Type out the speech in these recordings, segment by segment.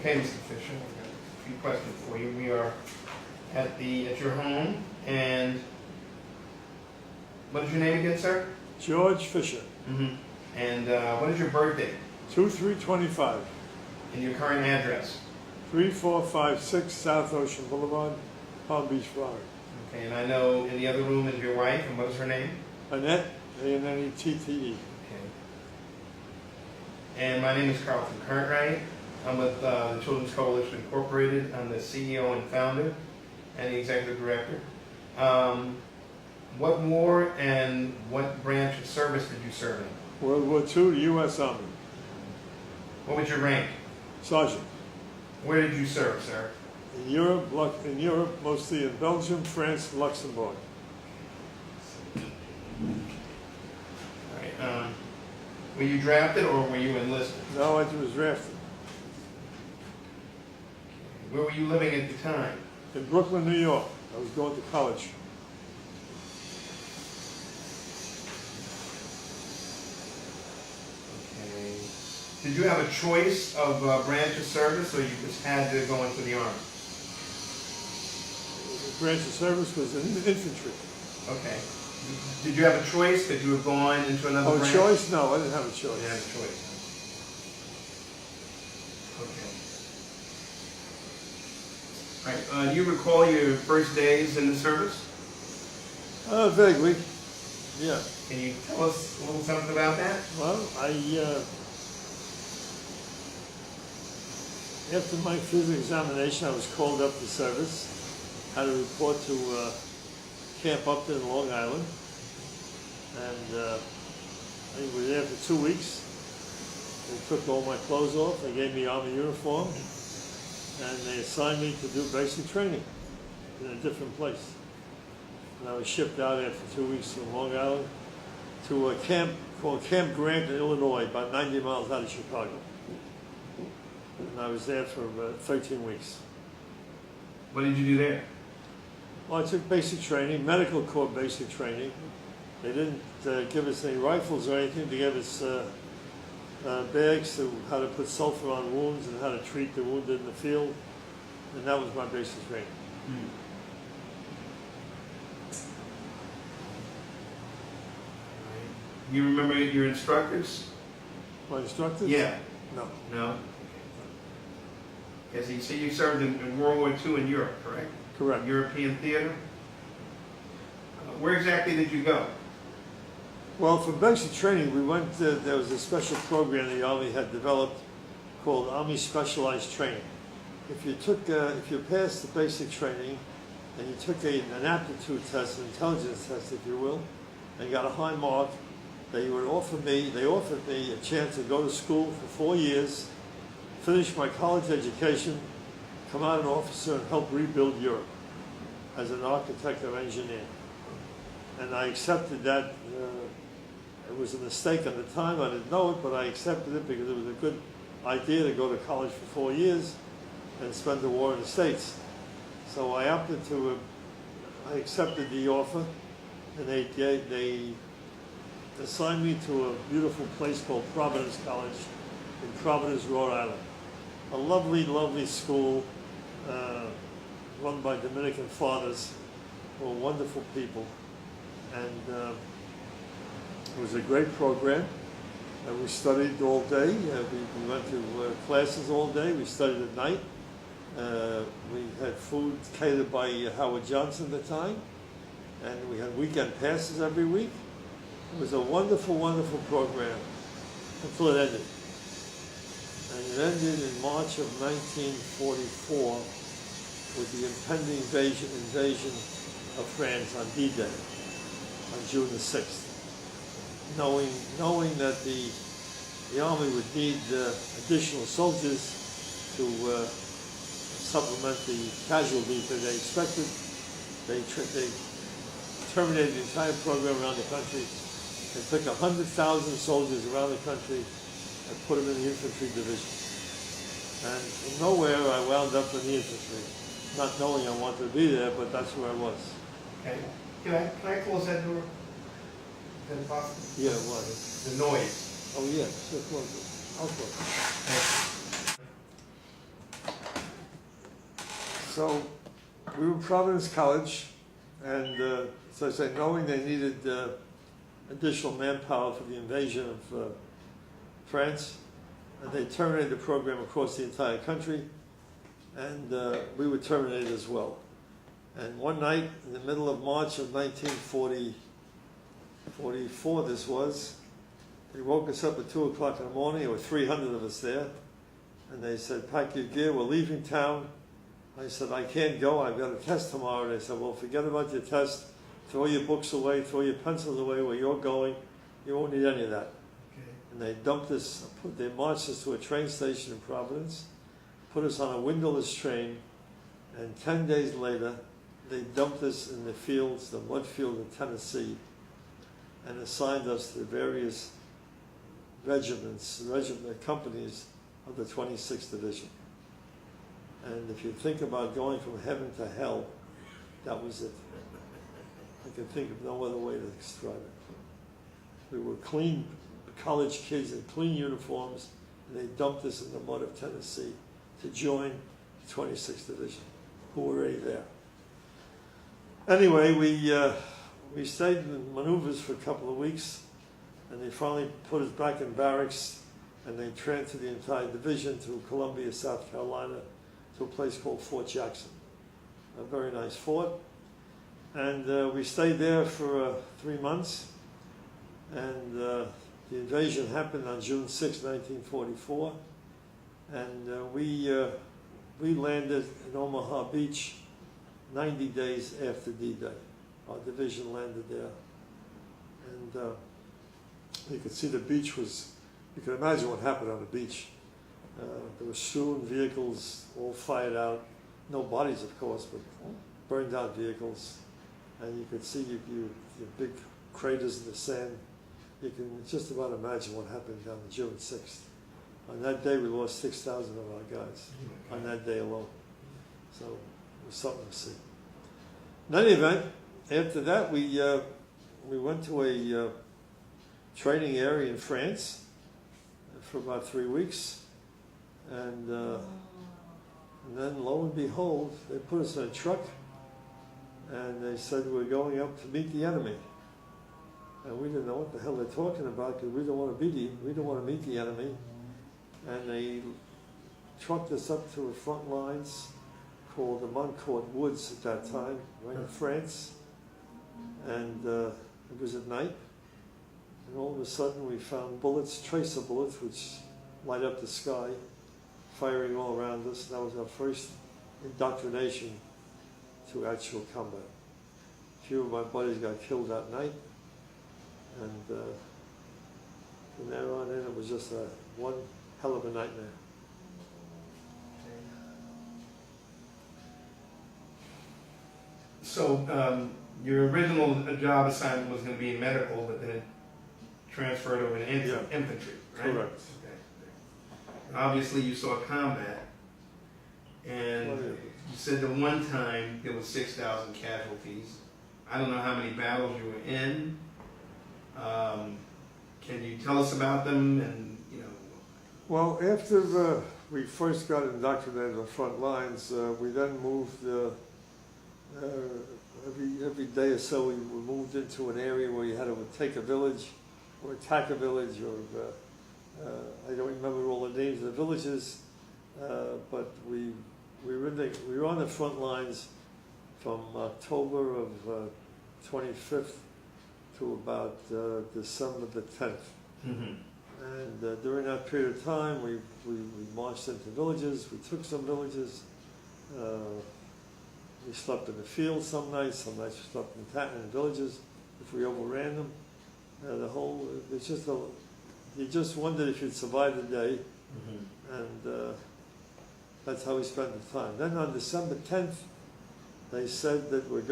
Okay, Mr. Fisher, I've got a few questions for you. We are at your home, and what is your name again, sir? George Fisher, Mm-hmm. And what is your birthday 2325, and your current address? 3456 South Ocean Boulevard, Palm Beach, Florida. Okay, and I know in the other room is your wife, and what is her name? Annette, Annette. Okay. And my name is Carlton Cartwright. I'm with the Children's Coalition Incorporated. I'm the CEO and founder and the executive director. What war and what branch of service did you serve in? World War II, U.S. Army. What was your rank? Sergeant. Where did you serve, sir? In Europe, mostly in Belgium, France, and Luxembourg. All right. Were you drafted or were you enlisted? No, I was drafted. Where were you living at the time? In Brooklyn, New York. I was going to college. Okay. Did you have a choice of branch of service, or you just had to go into the Army? The branch of service was in infantry. Okay. Did you have a choice? Could you have gone into another Oh, branch? choice? No, I didn't have a You choice. didn't have a choice. Okay. All right. Do you recall your first days in the service? Vaguely, yeah. Can you tell us a little something about that? Well, after my physical examination, I was called up to service. Had to report to Camp Upton in Long Island. And I was there for 2 weeks. They took all my clothes off. They gave me Army uniform. And they assigned me to do basic training in a different place. And I was shipped out after 2 weeks from Long Island to a camp called Camp Grant in Illinois, about 90 miles out of Chicago. And I was there for 13 weeks. What did you do there? Well, I took basic training, medical corps basic training. They didn't give us any rifles or anything. They gave us bags to how to put sulfur on wounds and how to treat the wounded in the field. And that was my basic training. You remember your instructors? My instructors? Yeah. No. No? Yes, you see you served in World War II in Europe, correct? Correct. European theater? Where exactly did you go? Well, for basic training, we went, there was a special program the Army had developed called Army Specialized Training. If you passed the basic training and you took an aptitude test, an intelligence test, if you will, and got a high mark, they offered me a chance to go to school for 4 years, finish my college education, come out an officer and help rebuild Europe as an architect or engineer. And I accepted that. It was a mistake at the time. I didn't know it, but I accepted it because it was a good idea to go to college for 4 years and spend the war in the States. So I I accepted the offer, and they assigned me to a beautiful place called Providence College in Providence, Rhode Island. A lovely, lovely school run by Dominican fathers who were wonderful people. And it was a great program. We studied all day. We went to classes all day. We studied at night. We had food catered by Howard Johnson at the time. And we had weekend passes every week. It was a wonderful, wonderful program until it ended. And it ended in March of 1944 with the impending invasion of France on D-Day, on June the 6th. Knowing that the Army would need additional soldiers to supplement the casualties that they expected, they terminated the entire program around the country and took 100,000 soldiers around the country and put them in the infantry division. And from nowhere, I wound up in the infantry, not knowing I wanted to be there, but that's where I was. Okay. Can I close that door? Is that possible? Yeah, it was. The noise. Oh, yeah, sure, close it. I'll close it. So we were Providence College, and so I say, knowing they needed additional manpower for the invasion of France, and they terminated the program across the entire country, and we were terminated as well. And one night in the middle of March of 1944, this was, they woke us up at 2 o'clock in the morning. There were 300 of us there, and they said, pack your gear, we're leaving town. I said, I can't go, I've got a test tomorrow. They said, well, forget about your test, throw your books away, throw your pencils away where you're going, you won't need any of that. Okay. And they dumped us, they marched us to a train station in Providence, put us on a windowless train, and 10 days later, they dumped us in the fields, the mud field in Tennessee, and assigned us to the various regiment companies of the 26th Division. And if you think about going from heaven to hell, that was it. I can think of no other way to describe it. We were clean college kids in clean uniforms, and they dumped us in the mud of Tennessee to join the 26th Division, who were already there. Anyway, we stayed in maneuvers for a couple of weeks, and they finally put us back in barracks, and they transferred the entire division to Columbia, South Carolina, to a place called Fort Jackson, a very nice fort. And we stayed there for 3 months, and the invasion happened on June 6, 1944, and we landed in Omaha Beach 90 days after D-Day. Our division landed there, and you could see the beach was, you can imagine what happened on the beach. There were strewn vehicles all fired out, no bodies of course, but burned out vehicles. And you could see your big craters in the sand. You can just about imagine what happened down June 6th. On that day, we lost 6,000 of our guys, on that day alone. So it was something to see. In any event, after that, we went to a training area in France for about 3 weeks. And then, lo and behold, they put us in a truck, and they said we're going up to meet the enemy. And we didn't know what the hell they're talking about, because we don't want to meet the enemy. And they trucked us up to the front lines called the Moncourt Woods at that time, right in France. And it was at night. And all of a sudden we found bullets, tracer bullets, which light up the sky, firing all around us. That was our first indoctrination to actual combat. A few of my buddies got killed that night, and from there on in, it was just one hell of a nightmare. So your original job assignment was going to be in medical, but then it transferred over to infantry, right? Correct. Okay. Obviously, you saw combat, and you said the one time there was 6,000 casualties. I don't know how many battles you were in. Can you tell us about them? And Well, after we first got indoctrinated on the front lines, we then moved. Every day or so, we moved into an area where you had to take a village, or attack a village, or I don't remember all the names of the villages, but we were on the front lines from October of 25th to about December the 10th. mm-hmm. And during that period of time, we marched into villages, we took some villages, we slept in the field some nights we slept in villages if we overran them. You just wondered if you'd survive the day, Mm-hmm. and that's how we spent the time. Then on December 10th, they said that we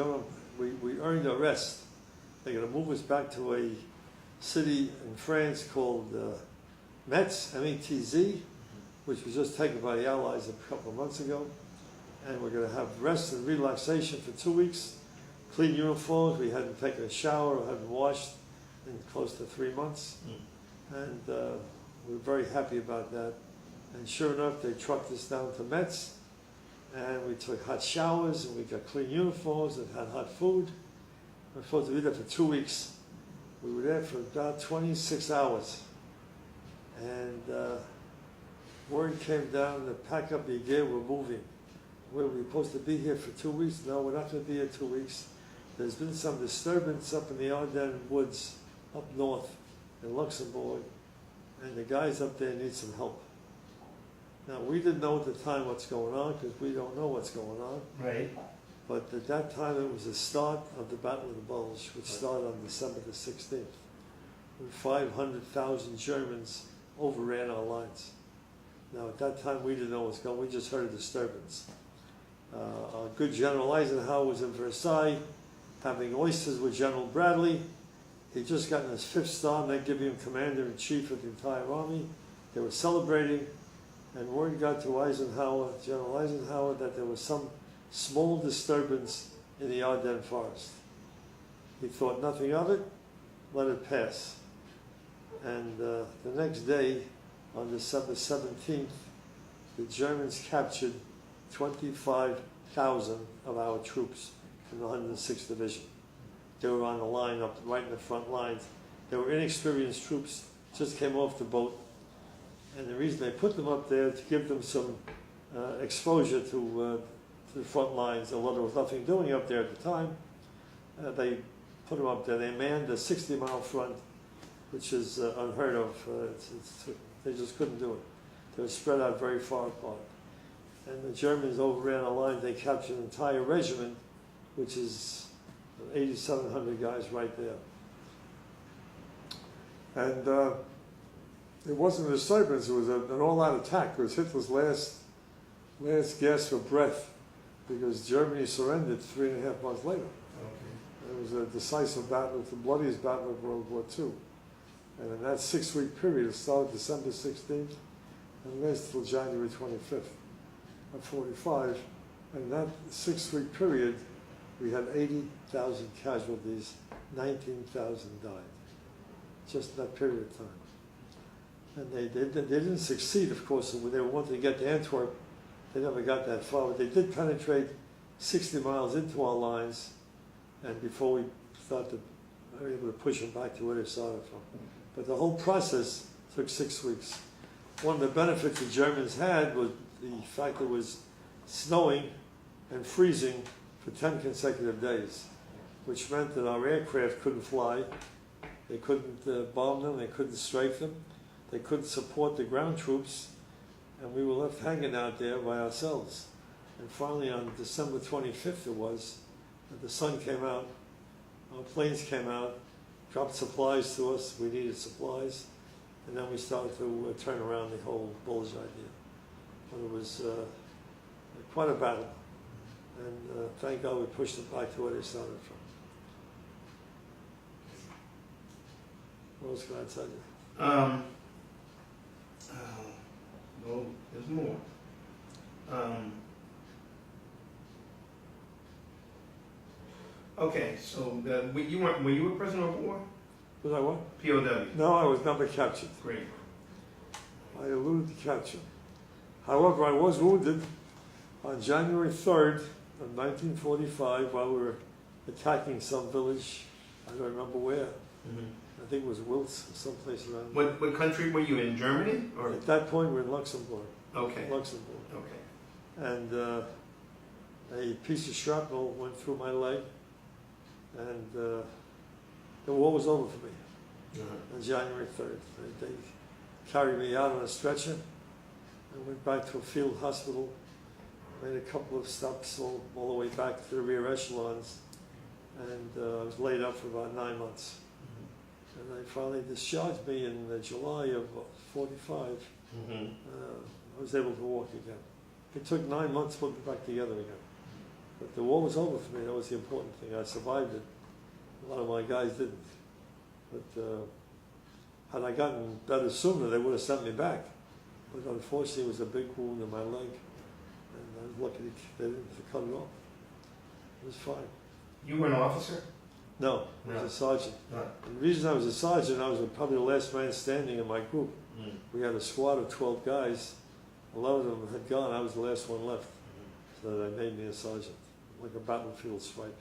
earned a rest. They're going to move us back to a city in France called Metz, M-E-T-Z, which was just taken by the Allies a couple of months ago. And we're going to have rest and relaxation for 2 weeks. Clean uniforms. We hadn't taken a shower or hadn't washed in close to 3 months. And we were very happy about that. And sure enough, they trucked us down to Metz. and we took hot showers, and we got clean uniforms and had hot food. We were supposed to be there for 2 weeks. We were there for about 26 hours. And word came down to pack up your gear, we're moving. Were we supposed to be here for 2 weeks? No, we're not going to be here 2 weeks. There's been some disturbance up in the Ardennes woods, up north in Luxembourg, and the guys up there need some help. Now, we didn't know at the time what's going on, because we don't know what's going on. Right. But at that time, it was the start of the Battle of the Bulge, which started on December the 16th. When 500,000 Germans overran our lines. Now, at that time, we didn't know what was going on. We just heard a disturbance. Our good General Eisenhower was in Versailles, having oysters with General Bradley. He'd just gotten his 5th star, and they give him commander-in-chief of the entire army. They were celebrating, and word got to Eisenhower, General Eisenhower, that there was some small disturbance in the Ardennes forest. He thought nothing of it, let it pass. And the next day, on December 17th, the Germans captured 25,000 of our troops from the 106th Division. They were on the line up right in the front lines. They were inexperienced troops, just came off the boat. And the reason they put them up there to give them some exposure to the front lines, although there was nothing doing up there at the time, they put them up there. They manned a 60-mile front, which is unheard of. They just couldn't do it. They were spread out very far apart. And the Germans overran our line. They captured an entire regiment, which is 8,700 guys right there. And it wasn't a disturbance. It was an all-out attack. It was Hitler's last gasp for breath, because Germany surrendered 3.5 months later. Okay. It was a decisive battle. It was the bloodiest battle of World War II. And in that 6-week period, it started December 16th and lasted till January 25th of 45. And in that 6-week period, we had 80,000 casualties, 19,000 died, just in that period of time. And they didn't succeed, of course. They wanted to get to Antwerp. They never got that far, but they did penetrate 60 miles into our lines, and before we thought that we were able to push them back to where they started from. But the whole process took 6 weeks. One of the benefits the Germans had was the fact that it was snowing and freezing for 10 consecutive days, which meant that our aircraft couldn't fly. They couldn't bomb them, they couldn't strike them, they couldn't support the ground troops, and we were left hanging out there by ourselves. And finally, on December 25th the sun came out, our planes came out, dropped supplies to us, we needed supplies, and then we started to turn around the whole Bulge idea. But it was quite a battle, and thank God we pushed them back to where they started from. What else can I tell you? Well, there's more. Okay, so were you a prisoner of war? Was I what? POW. No, I was never captured. Great. I eluded the capture. However, I was wounded on January 3rd of 1945 while we were attacking some village. I don't remember where. Mm-hmm. I think it was Wiltz, someplace around. What country were you in? Germany? Or? At that point, we were in Luxembourg. Okay. Luxembourg. Okay. And a piece of shrapnel went through my leg, and the war was over for me. Uh-huh. On January 3rd. They carried me out on a stretcher. I went back to a field hospital, made a couple of stops all the way back to the rear echelons, and I was laid up for about 9 months. And they finally discharged me in July of 45. Mm-hmm. I was able to walk again. It took 9 months to put me back together again. But the war was over for me. That was the important thing. I survived it. A lot of my guys didn't. But had I gotten better sooner, they would have sent me back. But unfortunately, it was a big wound in my leg. And I was lucky they didn't cut it off. It was fine. You were an officer? No, I was a sergeant. No. And the reason I was a sergeant, I was probably the last man standing in my group. We had a squad of 12 guys. 11 of them had gone. I was the last one left. So they made me a sergeant, like a battlefield stripe.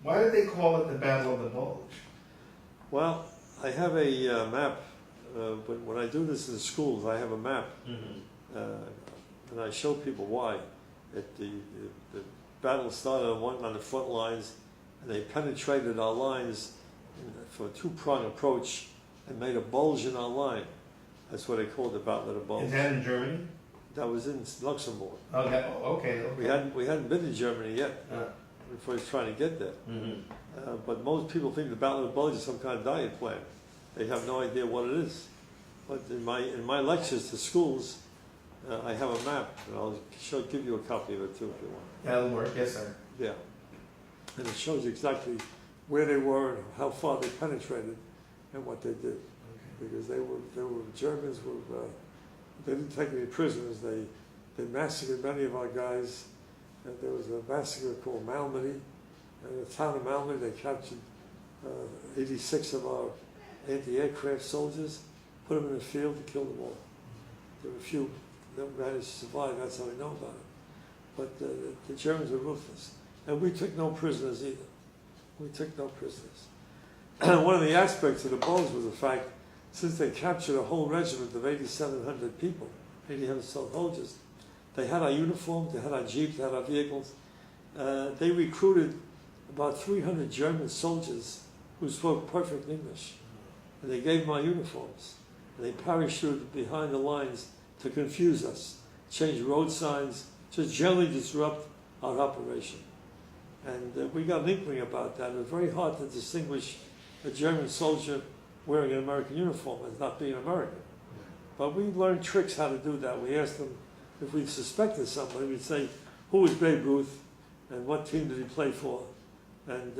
Why did they call it the Battle of the Bulge? Well, I have a map. When I do this in schools, I have a map, and I show people why. The battle started on the front lines, and they penetrated our lines for a two-pronged approach and made a bulge in our line. That's what they called the Battle of the Bulge. Is that in Germany? That was in Luxembourg. Oh, okay. We hadn't been to Germany yet before we was trying to get there. But most people think the Battle of the Bulge is some kind of diet plan. They have no idea what it is. But in my lectures to schools, I have a map, and I'll give you a copy of it too if you want. That'll work, yes, sir. Yeah, and it shows exactly where they were, and how far they penetrated, and what they did. Because Germans were they didn't take any prisoners. They massacred many of our guys. And there was a massacre called Malmedy. In the town of Malmedy, they captured 86 of our anti-aircraft soldiers, put them in the field, and killed them all. There were a few that managed to survive. That's how we know about it. But the Germans were ruthless, and we took no prisoners either. We took no prisoners. One of the aspects of the Bulge was the fact, since they captured a whole regiment of 8,700 people, 8,700 soldiers, they had our uniforms, they had our jeeps, they had our vehicles. They recruited about 300 German soldiers who spoke perfect English, and they gave them our uniforms. And they parachuted behind the lines to confuse us, change road signs, just generally disrupt our operation. And we got an inkling about that. It was very hard to distinguish a German soldier wearing an American uniform as not being American. But we learned tricks how to do that. We asked them, if we suspected somebody, we'd say, who was Babe Ruth and what team did he play for? And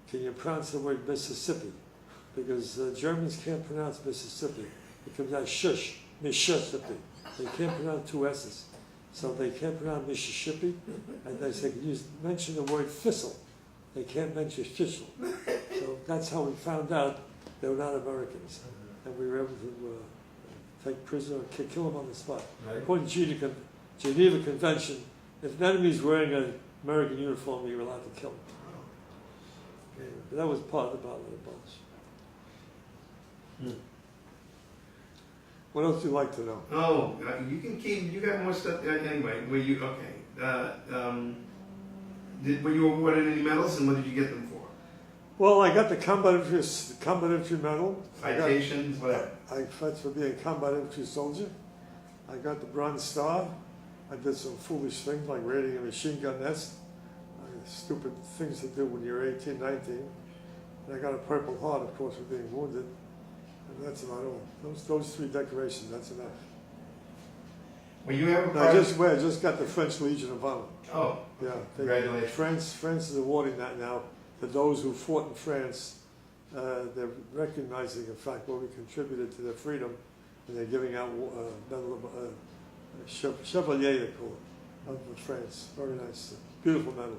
can you pronounce the word Mississippi? Because Germans can't pronounce Mississippi. It comes out shush, Mississippi. They can't pronounce two S's. So they can't pronounce Mississippi. And they say, can you mention the word thistle? They can't mention thistle. So that's how we found out they were not Americans. And we were able to take prisoner, kill them on the spot. Right. According to the Geneva Convention, if an enemy is wearing an American uniform, you're allowed to kill him. Okay. But that was part of the Battle of the Bulge. What else would you like to know? Oh, you can keep. You got more stuff anyway. Were you okay? Were you awarded any medals, and what did you get them for? Well, I got the combat infantry medal. Citations, whatever. I fought for being a combat infantry soldier. I got the Bronze Star. I did some foolish things like raiding a machine gun nest. Stupid things to do when you're 18, 19. And I got a Purple Heart, of course, for being wounded. And that's about all. Those three decorations, that's enough. Were you ever No, I just got the French Legion of Honor. Oh, yeah. congratulations. France is awarding that now to those who fought in France. They're recognizing the fact what we contributed to their freedom, and they're giving out medal of Chevalier, they call it, of France. Very nice, beautiful medal.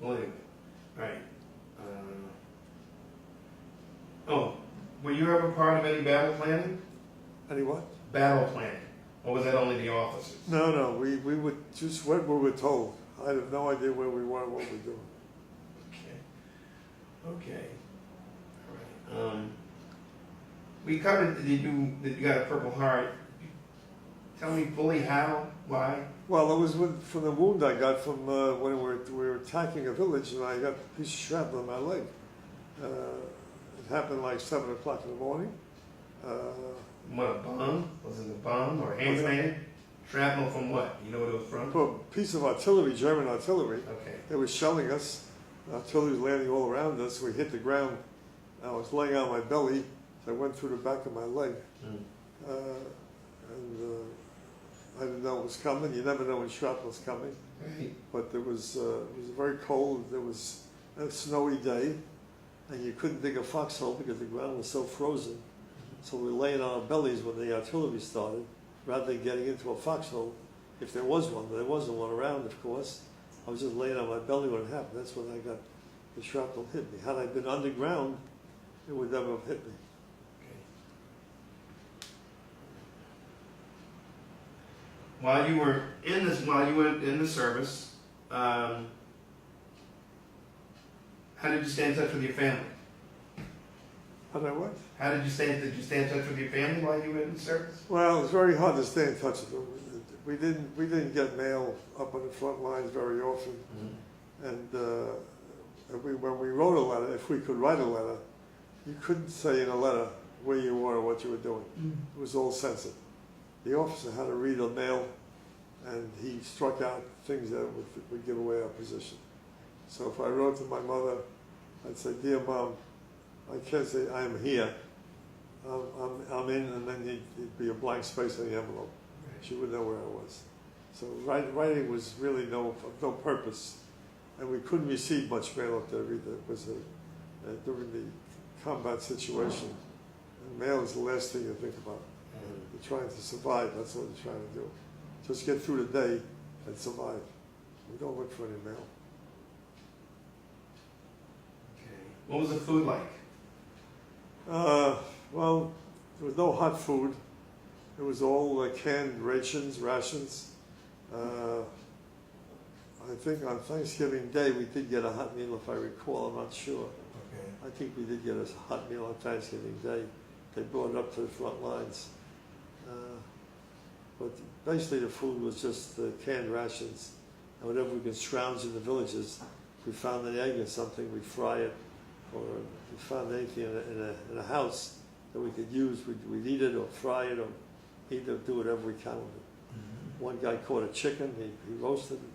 Well, anyway, right. Oh, were you ever part of any battle planning? Any what? Battle planning, or was that only the officers? No. We would just what we were told. I have no idea where we were, what we were doing. Okay. All right. We covered that you got a Purple Heart. Tell me fully how, why. Well, it was from the wound I got from when we were attacking a village, and I got a piece of shrapnel in my leg. It happened like 7 o'clock in the morning. What, a bomb? Was it a bomb or hand grenade? Shrapnel from what? You know what it was from? A piece of artillery, German artillery. Okay. They were shelling us. Artillery was landing all around us. We hit the ground. I was laying on my belly, so I went through the back of my leg. I didn't know it was coming. You never know when shrapnel's coming. Right. But it was very cold. There was a snowy day, and you couldn't dig a foxhole because the ground was so frozen. So we were laying on our bellies when the artillery started, rather than getting into a foxhole, if there was one. But there wasn't one around, of course. I was just laying on my belly when it happened. That's when I got the shrapnel hit me. Had I been underground, it would never have hit me. while you were in the service, how did you stay in touch with your family? How did I what? How did you stay in touch with your family while you were in the service? Well, it was very hard to stay in touch with them. We didn't get mail up on the front lines very often, and when we wrote a letter, if we could write a letter, you couldn't say in a letter where you were or what you were doing. It was all censored. The officer had to read the mail, and he struck out things that would give away our position. So if I wrote to my mother, I'd say, "Dear Mom, I can't say I am here. I'm in," and then it'd be a blank space in the envelope. She wouldn't know where I was. So writing was really of no purpose, and we couldn't receive much mail up there either. It was during the combat situation, and mail is the last thing you think about. You're trying to survive. That's all you're trying to do. Just get through the day and survive. We don't look for any mail. Okay. What was the food like? Well, there was no hot food. It was all canned rations. I think on Thanksgiving Day we did get a hot meal, if I recall. I'm not sure. Okay. I think we did get a hot meal on Thanksgiving Day. They brought it up to the front lines. But basically the food was just canned rations. And whatever we could scrounge in the villages, if we found an egg or something, we'd fry it. Or if we found anything in a house that we could use, we'd eat it or fry it or either do whatever we can with it. One guy caught a chicken, he roasted it,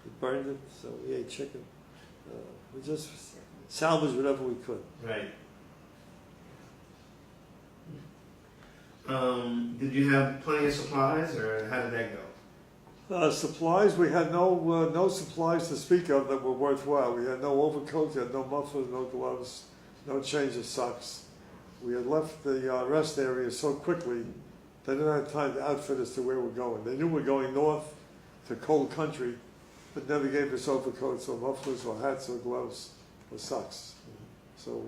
he burned it, so we ate chicken. We just salvaged whatever we could. Right. Did you have plenty of supplies, or how did that go? Supplies, we had no supplies to speak of that were worthwhile. We had no overcoats, we had no mufflers, no gloves, no change of socks. We had left the rest area so quickly, they didn't have time to outfit us to where we're going. They knew we're going north to cold country, but never gave us overcoats or mufflers or hats or gloves or socks. So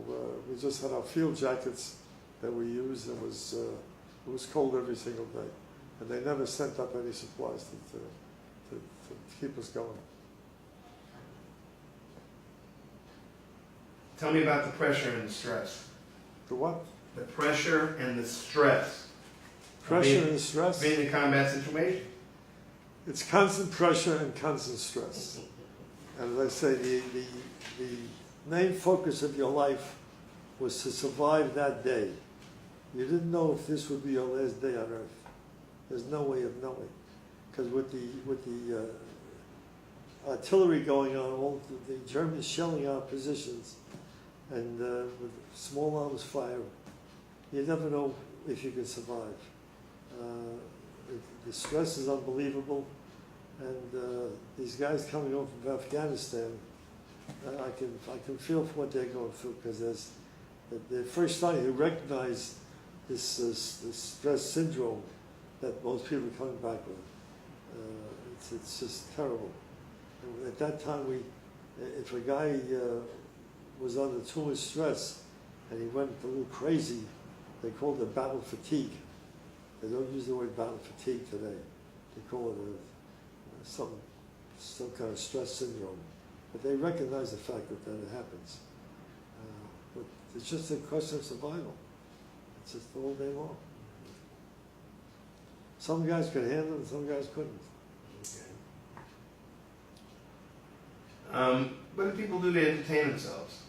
we just had our field jackets that we used, and it was cold every single day. And they never sent up any supplies to keep us going. Tell me about the pressure and the stress. The what? The pressure and the stress. Pressure and stress? Being in a combat situation. It's constant pressure and constant stress. And as I say, the main focus of your life was to survive that day. You didn't know if this would be your last day on earth. There's no way of knowing. Because with the artillery going on, all the Germans shelling our positions, and with small arms fire, you never know if you can survive. The stress is unbelievable, and these guys coming home from Afghanistan, I can feel for what they're going through, because they're first starting to recognize this stress syndrome that most people are coming back with. It's just terrible. And at that time, if a guy was under too much stress and he went a little crazy, they called it battle fatigue. They don't use the word battle fatigue today. They call it some kind of stress syndrome. But they recognize the fact that it happens. But it's just a question of survival. It's just all day long. Some guys could handle it, and some guys couldn't. Okay. What did people do to entertain themselves?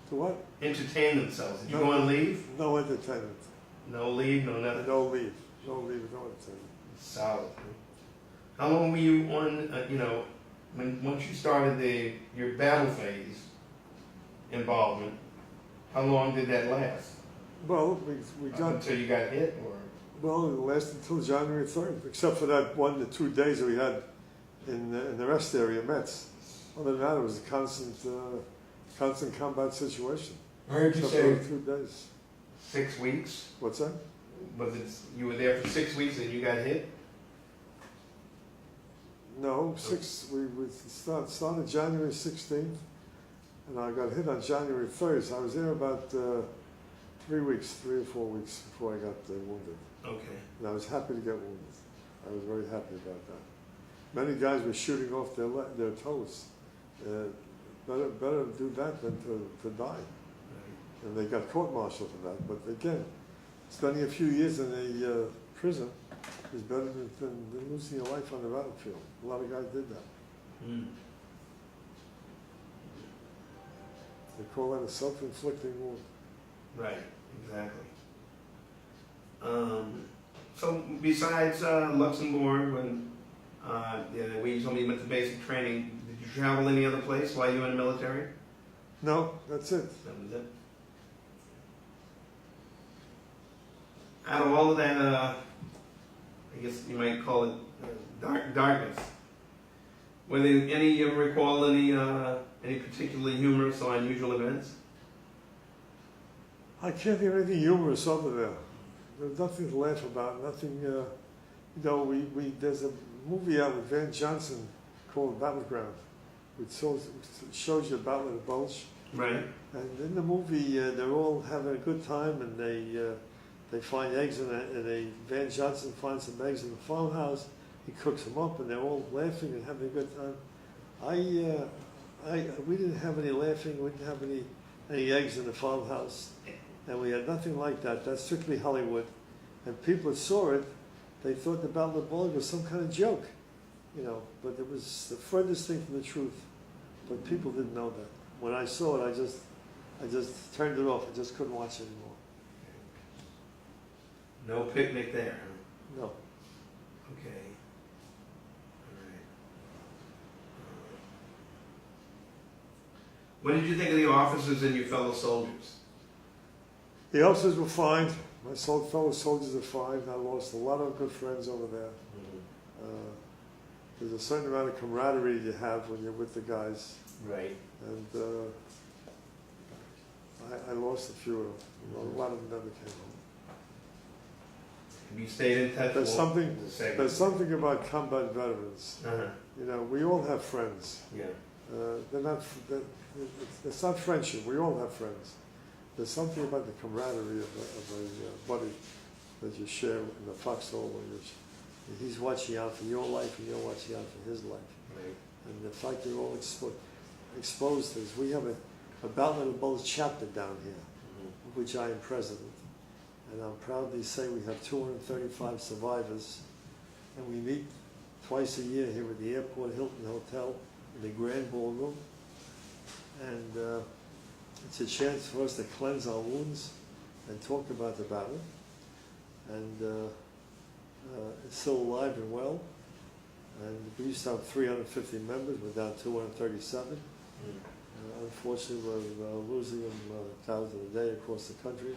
To what? Entertain themselves. Did you go on leave? No entertainment. No leave, no nothing? No leave. No leave, no entertainment. Solid. How long were you on, once you started your battle phase involvement, how long did that last? Well, we Up got... until you got hit, or? Well, it lasted until January 3rd, except for that 1 to 2 days that we had in the rest area, Metz. Other than that, it was a constant combat situation. I heard you Except say for 2 days. 6 weeks. What's that? Was it, you were there for 6 weeks and you got hit? No, we started January 16th, and I got hit on January 3rd, so I was there about 3 or 4 weeks before I got wounded. Okay. And I was happy to get wounded. I was very happy about that. Many guys were shooting off their toes. Better do that than to die. And they got court-martialed for that. But again, spending a few years in a prison is better than losing your life on the battlefield. A lot of guys did that. Mm. They call that a self-inflicting wound. Right, exactly. So besides Luxembourg, when you told me you went to basic training, did you travel any other place while you were in the military? No, that's it. That was it. Out of all of that, I guess you might call it darkness. Were there any you ever recall any particularly humorous or unusual events? I can't think of anything humorous over there. There's nothing to laugh about. Nothing. There's a movie out with Van Johnson called Battleground, which shows you Battle of the Bulge. Right. And in the movie, they're all having a good time, and they find eggs Van Johnson finds some eggs in the farmhouse. He cooks them up, and they're all laughing and having a good time. We didn't have any laughing. We didn't have any eggs in the farmhouse, and we had nothing like that. That's strictly Hollywood. And people that saw it, they thought the Battle of the Bulge was some kind of joke, But it was the furthest thing from the truth. But people didn't know that. When I saw it, I just turned it off. I just couldn't watch it anymore. No picnic there, huh? No. Okay. All right. What did you think of the officers and your fellow soldiers? The officers were fine. My fellow soldiers are fine. I lost a lot of good friends over there. Mm-hmm. There's a certain amount of camaraderie you have when you're with the guys. Right. And I lost a few of them. A lot of them never came home. Have you stayed in touch? There's something about combat veterans. Uh-huh. We all have friends. Yeah. It's not friendship. We all have friends. There's something about the camaraderie of a buddy that you share in the foxhole when he's watching out for your life and you're watching out for his life. Right. And the fact you're all exposed to this. We have a Battle of the Bulge chapter down here, of which I am president. And I'm proud to say we have 235 survivors. And we meet twice a year here at the Airport Hilton Hotel in the Grand Ballroom. And it's a chance for us to cleanse our wounds and talk about the battle. And it's still alive and well. And we used to have 350 members. We're down 237. Unfortunately, we're losing them 1,000 a day across the country.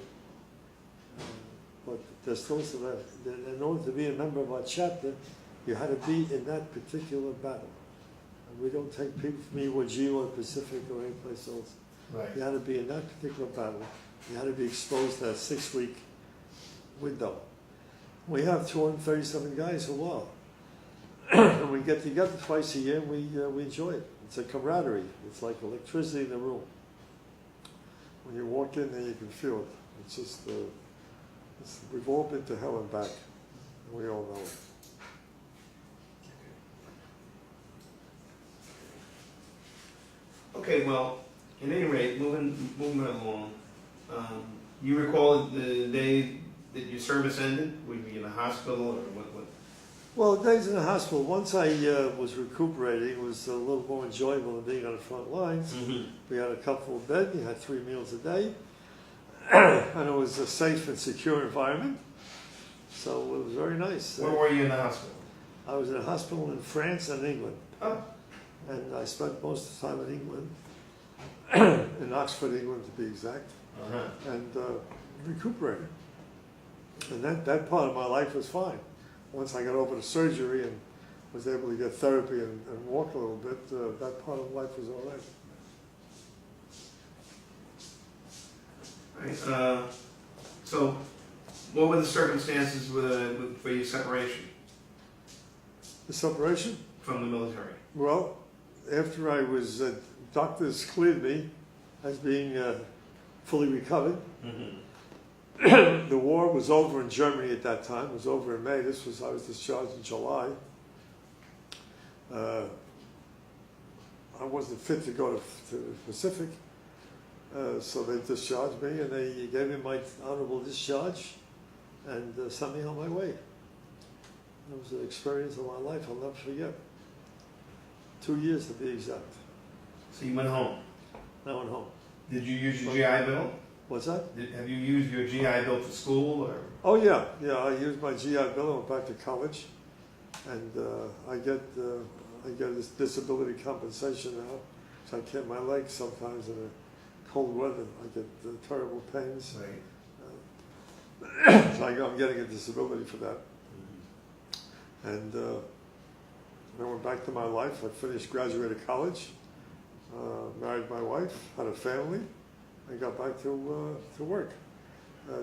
But there's still some. In order to be a member of our chapter, you had to be in that particular battle. And we don't take people from Iwo Jima or Pacific or any place else. Right. You had to be in that particular battle. You had to be exposed to that 6-week window. We have 237 guys who are. And we get together twice a year and we enjoy it. It's a camaraderie. It's like electricity in the room. When you walk in there, you can feel it. It's just, we've all been to hell and back. And we all know it. Okay, well, at any rate, moving right along, you recall the day that your service ended? Were you in the hospital or what? Well, days in the hospital, once I was recuperating, it was a little more enjoyable than being on the front lines. Mm-hmm. We had a comfortable bed, we had 3 meals a day, and it was a safe and secure environment, so it was very nice. Where were you in the hospital? I was in a hospital in France and England, Oh. and I spent most of the time in England, in Oxford, England to be exact, Uh-huh. and recuperating. And that part of my life was fine. Once I got over the surgery and was able to get therapy and walk a little bit, that part of life was all right. Right. So, what were the circumstances for your separation The separation? from the military? Well, after I was, doctors cleared me as being fully recovered. Mm-hmm. The war was over in Germany at that time. It was over in May. I was discharged in July. I wasn't fit to go to the Pacific, so they discharged me, and they gave me my honorable discharge and sent me on my way. It was an experience of my life I'll never forget. 2 years to be exact. So you went home. I went home. Did you use your GI Bill? What's that? Have you used your GI Bill for school, or? Oh yeah, I used my GI Bill. I went back to college, and I get this disability compensation now. So I keep my legs sometimes in the cold weather. I get terrible pains. Right. So I'm getting a disability for that. And I went back to my life. I finished, graduated college, married my wife, had a family, and got back to work.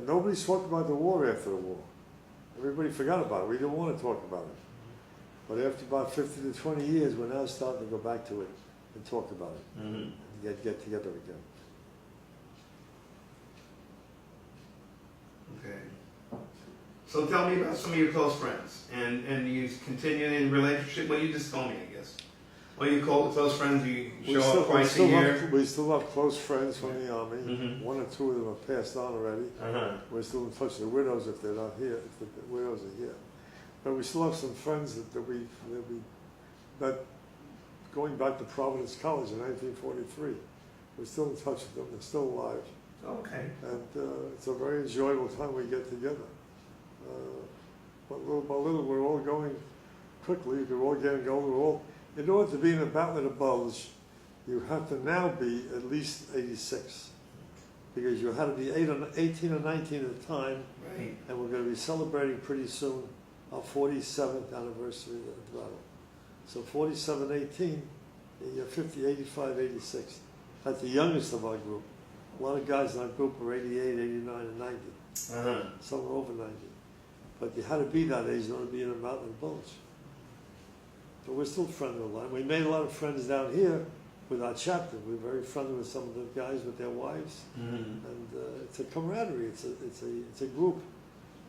Nobody spoke about the war after the war. Everybody forgot about it. We didn't want to talk about it. But after about 15 to 20 years, we're now starting to go back to it and talk about it, and get together again. Okay. So tell me about some of your close friends, and you continue in relationship. Well, you just told me, I guess. Well, you call close friends. You show up twice a year. We still have close friends from the Army. Mm-hmm. 1 or 2 of them have passed on already. We're still in touch with the widows if they're not here, if the widows are here. But we still have some friends that going back to Providence College in 1943. We're still in touch with them. They're still alive. Okay. And it's a very enjoyable time we get together. But little by little, we're all going quickly. We're all getting older. In order to be in a battle of the bulge, you have to now be at least 86. Because you had to be 18 or 19 at the time. Right. And we're going to be celebrating pretty soon our 47th anniversary of the battle. So 47, 18, you're 50, 85, 86. That's the youngest of our group. A lot of guys in our group are 88, 89, and 90. Some are over 90. But you had to be that age in order to be in a mountain bulge. But we're still friendly a lot. We made a lot of friends down here with our chapter. We're very friendly with some of the guys with their wives. And it's a camaraderie. It's a group.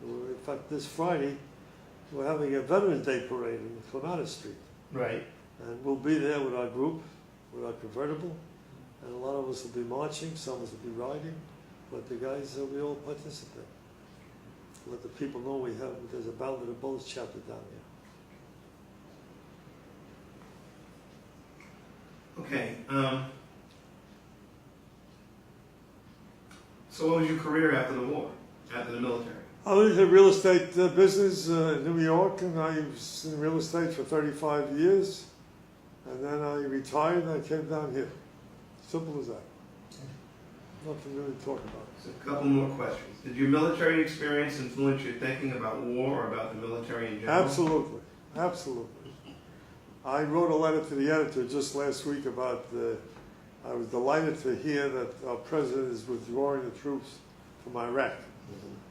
In fact, this Friday, we're having a Veterans Day parade in Clematis Street. Right. And we'll be there with our group, with our convertible. And a lot of us will be marching, some of us will be riding. But the guys, we all participate. Let the people know there's a Battle of the Bulge chapter down here. Okay. So what was your career after the war, after the military? I was in the real estate business in New York, and I was in real estate for 35 years. And then I retired and I came down here. Simple as that. Nothing really to talk about. So a couple more questions. Did your military experience influence your thinking about war or about the military in general? Absolutely. Absolutely. I wrote a letter to the editor just last week about I was delighted to hear that our president is withdrawing the troops from Iraq.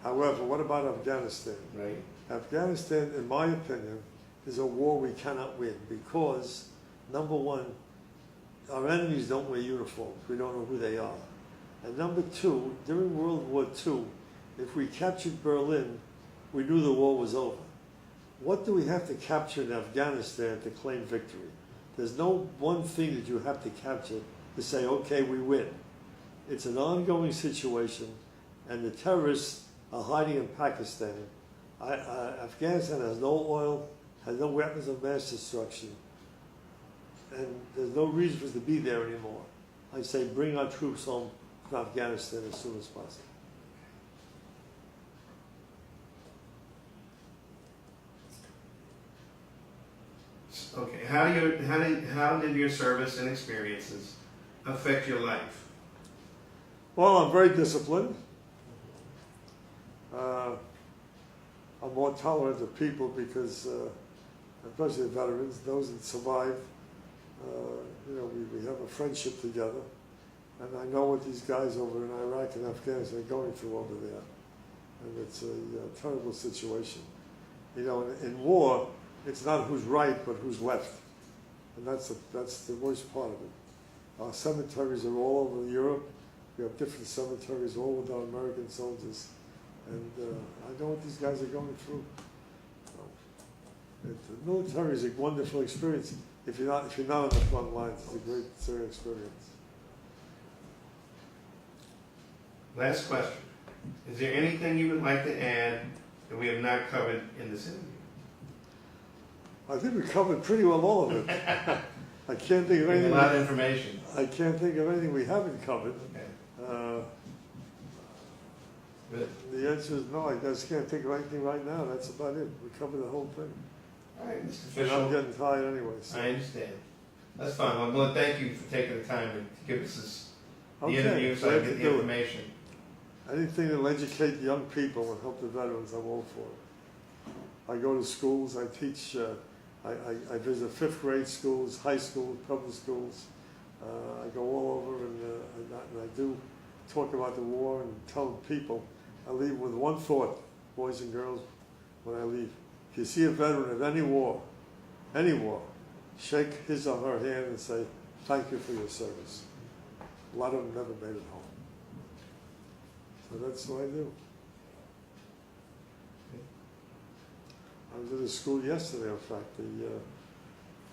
However, what about Afghanistan? Right. Afghanistan, in my opinion, is a war we cannot win because, number one, our enemies don't wear uniforms. We don't know who they are. And number two, during World War II, if we captured Berlin, we knew the war was over. What do we have to capture in Afghanistan to claim victory? There's no one thing that you have to capture to say, okay, we win. It's an ongoing situation, and the terrorists are hiding in Pakistan. Afghanistan has no oil, has no weapons of mass destruction, and there's no reason for us to be there anymore. I say bring our troops home from Afghanistan as soon as possible. Okay. How did your service and experiences affect your life? Well, I'm very disciplined. I'm more tolerant of people because, especially the veterans, those that survived, we have a friendship together. And I know what these guys over in Iraq and Afghanistan are going through over there. And it's a terrible situation. In war, it's not who's right, but who's left. And that's the worst part of it. Our cemeteries are all over Europe. We have different cemeteries, all with our American soldiers. And I know what these guys are going through. So, the military is a wonderful experience. If you're not on the front lines, it's a great experience. Last question. Is there anything you would like to add that we have not covered in this interview? I think we covered pretty well all of it. I can't think of There's anything. a lot of information. I can't think of anything we haven't covered. Okay. Good. The answer is no. I just can't think of anything right now. That's about it. We covered the whole thing. All right, Mr. And I'm Fischel. getting tired anyway. So. I understand. That's fine. I'm going to thank you for taking the time to give us the Okay, interview so I glad can to get do the it. information. Anything that'll educate young people and help the veterans, I'm all for it. I go to schools. I teach. I visit fifth grade schools, high schools, public schools. I go all over and I do talk about the war and tell people. I leave with one thought, boys and girls, when I leave. If you see a veteran of any war, shake his or her hand and say, thank you for your service. A lot of them never made it home. So that's what I do. I was at a school yesterday, in fact,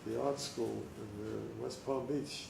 the art school in West Palm Beach.